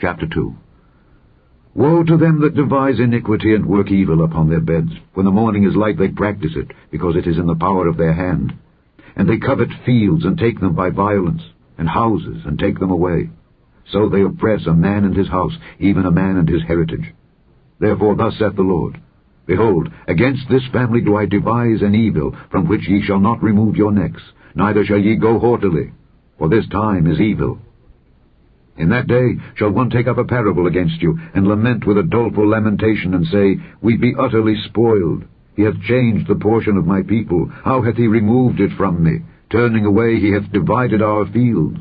Chapter 2. Woe to them that devise iniquity and work evil upon their beds. When the morning is light they practice it, because it is in the power of their hand. And they covet fields, and take them by violence, and houses, and take them away. So they oppress a man and his house, even a man and his heritage. Therefore thus saith the Lord, Behold, against this family do I devise an evil, from which ye shall not remove your necks, neither shall ye go haughtily, for this time is evil. In that day shall one take up a parable against you, and lament with a doleful lamentation, and say, We be utterly spoiled. He hath changed the portion of my people. How hath he removed it from me? Turning away he hath divided our fields.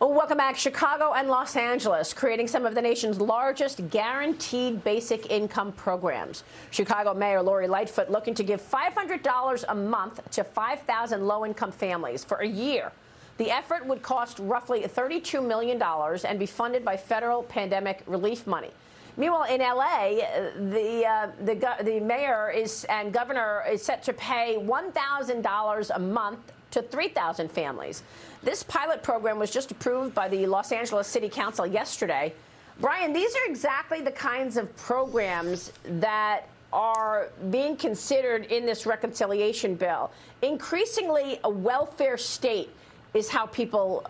Well, welcome back. Chicago and Los Angeles creating some of the nation's largest guaranteed basic income programs. Chicago Mayor Lori Lightfoot looking to give $500 a month to 5,000 low-income families for a year. The effort would cost roughly $32 million and be funded by federal pandemic relief money. Meanwhile, in L.A., the mayor and governor is set to pay $1,000 a month to 3,000 families. This pilot program was just approved by the Los Angeles City Council yesterday. Brian, these are exactly the kinds of programs that are being considered in this reconciliation bill. Increasingly, a welfare state is how people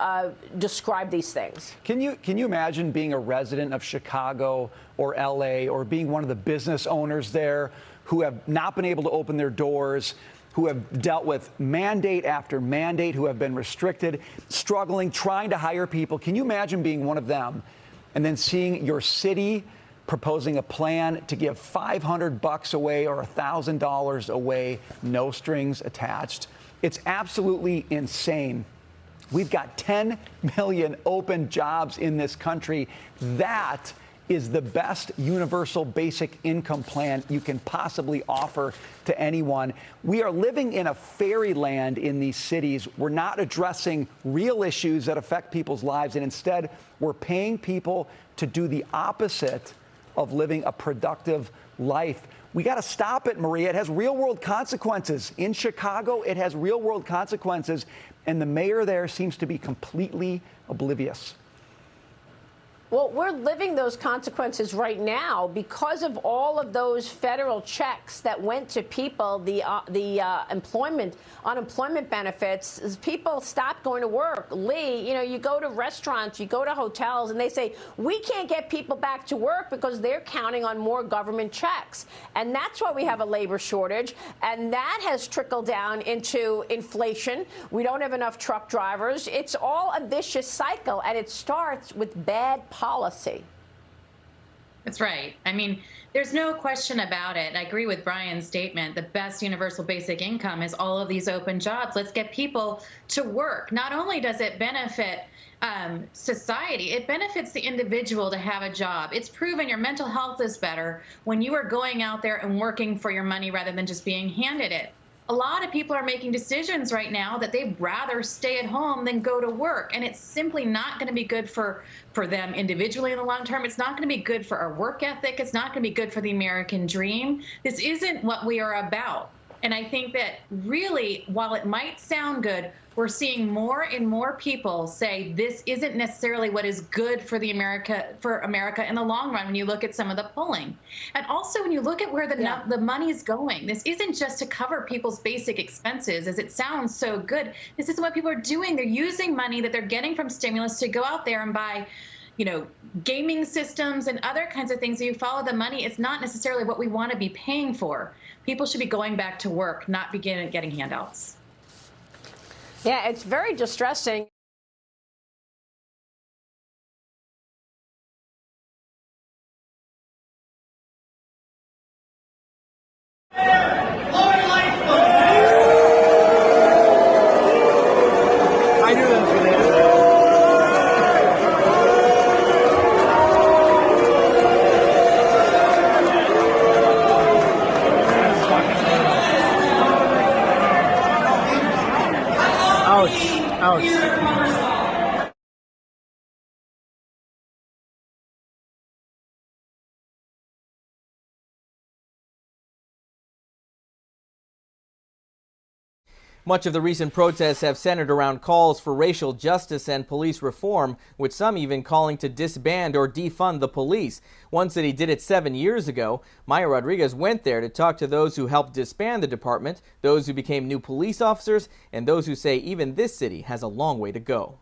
describe these things. Can you imagine being a resident of Chicago or L.A. or being one of the business owners there who have not been able to open their doors, who have dealt with mandate after mandate, who have been restricted, struggling, trying to hire people? Can you imagine being one of them and then seeing your city proposing a plan to give $500 away or $1,000 away, no strings attached? It's absolutely insane. We've got 10 million open jobs in this country. That is the best universal basic income plan you can possibly offer to anyone. We are living in a fairyland in these cities. We're not addressing real issues that affect people's lives, and instead we're paying people to do the opposite of living a productive life. We got to stop it, Maria. It has real-world consequences. In Chicago, it has real-world consequences, and the mayor there seems to be completely oblivious. Well, we're living those consequences right now because of all of those federal checks that went to people, the unemployment benefits. People stopped going to work. Lee, you know, you go to restaurants, you go to hotels, and they say, we can't get people back to work because they're counting on more government checks. And that's why we have a labor shortage. And that has trickled down into inflation. We don't have enough truck drivers. It's all a vicious cycle, and it starts with bad policy. That's right. I mean, there's no question about it. I agree with Brian's statement. The best universal basic income is all of these open jobs. Let's get people to work. Not only does it benefit society, it benefits the individual to have a job. It's proven your mental health is better when you are going out there and working for your money rather than just being handed it. A lot of people are making decisions right now that they'd rather stay at home than go to work. And it's simply not going to be good for them individually in the long term. It's not going to be good for our work ethic. It's not going to be good for the American dream. This isn't what we are about. And I think that really, while it might sound good, we're seeing more and more people say this isn't necessarily what is good for America in the long run when you look at some of the polling. And also when you look at where the money is going, this isn't just to cover people's basic expenses, as it sounds so good. This is what people are doing. They're using money that they're getting from stimulus to go out there and buy, you know, gaming systems and other kinds of things. So you follow the money. It's not necessarily what we want to be paying for. People should be going back to work, not getting handouts. Yeah, it's very distressing. Ouch. Much of the recent protests have centered around calls for racial justice and police reform, with some even calling to disband or defund the police. One city did it 7 years ago. Maya Rodriguez went there to talk to those who helped disband the department, those who became new police officers, and those who say even this city has a long way to go.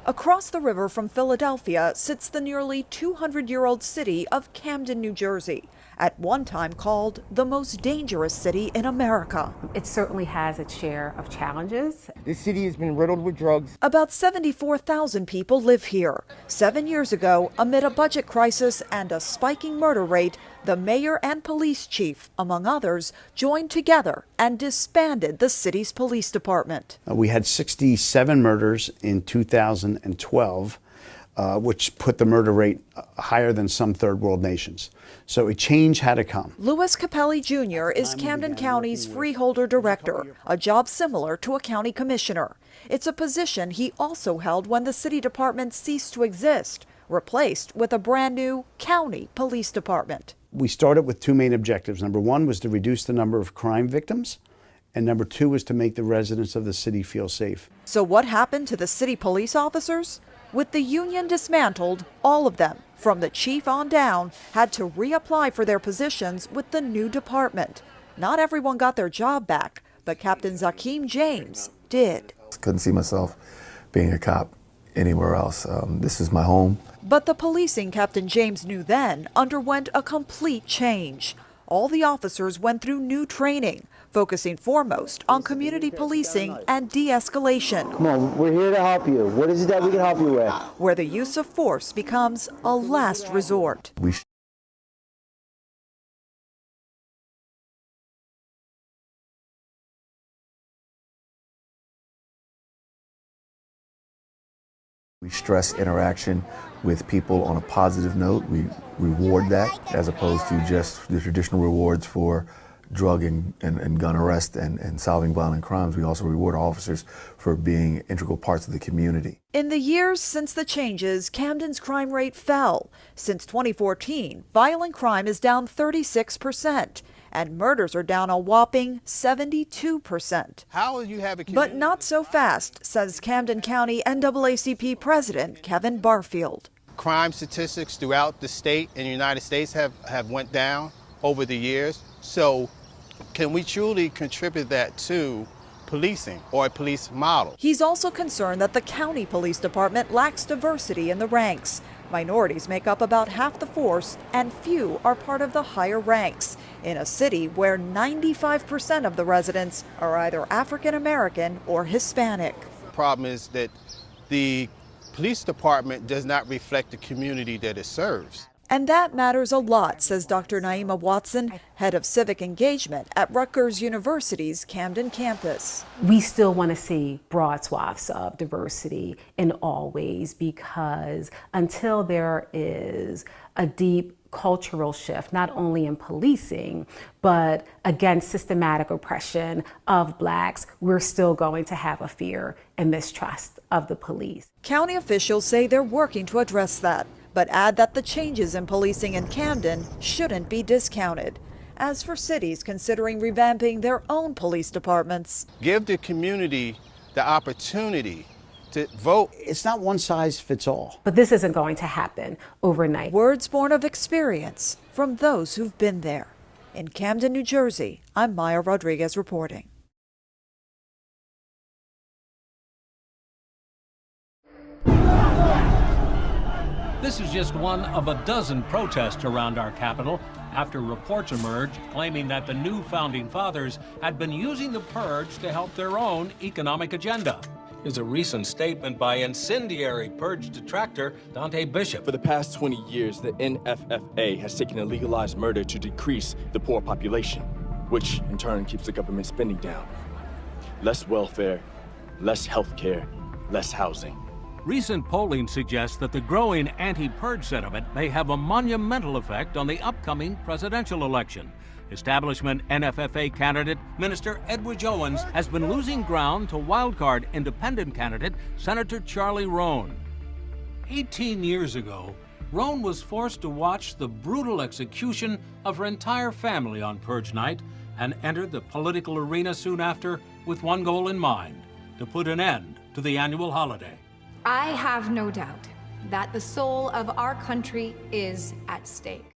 Across the river from Philadelphia sits the nearly 200-year-old city of Camden, New Jersey, at one time called the most dangerous city in America. It certainly has its share of challenges. This city has been riddled with drugs. About 74,000 people live here. 7 years ago, amid a budget crisis and a spiking murder rate, the mayor and police chief, among others, joined together and disbanded the city's police department. We had 67 murders in 2012, which put the murder rate higher than some third world nations. So a change had to come. Louis Capelli Jr. is Camden County's freeholder director, a job similar to a county commissioner. It's a position he also held when the city department ceased to exist, replaced with a brand new county police department. We started with two main objectives. Number one was to reduce the number of crime victims, and number two was to make the residents of the city feel safe. So what happened to the city police officers? With the union dismantled, all of them, from the chief on down, had to reapply for their positions with the new department. Not everyone got their job back, but Captain Zakeem James did. Couldn't see myself being a cop anywhere else. This is my home. But the policing Captain James knew then underwent a complete change. All the officers went through new training, focusing foremost on community policing and de-escalation. Come on, we're here to help you. What is it that we can help you with? Where the use of force becomes a last resort. We stress interaction with people on a positive note. We reward that as opposed to just the traditional rewards for drug and gun arrest and solving violent crimes. We also reward officers for being integral parts of the community. In the years since the changes, Camden's crime rate fell. Since 2014, violent crime is down 36%. And murders are down a whopping 72%. How will you have a But not so fast, says Camden County NAACP President Kevin Barfield. Crime statistics throughout the state and the United States have went down over the years. So can we truly contribute that to policing or a police model? He's also concerned that the county police department lacks diversity in the ranks. Minorities make up about half the force, and few are part of the higher ranks, in a city where 95% of the residents are either African American or Hispanic. The problem is that the police department does not reflect the community that it serves. And that matters a lot, says Dr. Naima Watson, head of civic engagement at Rutgers University's Camden campus. We still want to see broad swaths of diversity in all ways, because until there is a deep cultural shift, not only in policing, but against systematic oppression of blacks, we're still going to have a fear and mistrust of the police. County officials say they're working to address that, but add that the changes in policing in Camden shouldn't be discounted. As for cities considering revamping their own police departments, give the community the opportunity to vote. It's not one size fits all. But this isn't going to happen overnight. Words born of experience from those who've been there. In Camden, New Jersey, I'm Maya Rodriguez reporting. This is just one of a dozen protests around our capital after reports emerged claiming that the new founding fathers had been using the purge to help their own economic agenda. Here's a recent statement by incendiary purge detractor Dante Bishop. For the past 20 years, the NFFA has taken a legalized murder to decrease the poor population, which in turn keeps the government spending down. Less welfare, less health care, less housing. Recent polling suggests that the growing anti-purge sentiment may have a monumental effect on the upcoming presidential election. Establishment NFFA candidate Minister Edwidge Owens has been losing ground to wildcard independent candidate Senator Charlie Roan. 18 years ago, Roan was forced to watch the brutal execution of her entire family on Purge night and entered the political arena soon after with one goal in mind: to put an end to the annual holiday. I have no doubt that the soul of our country is at stake.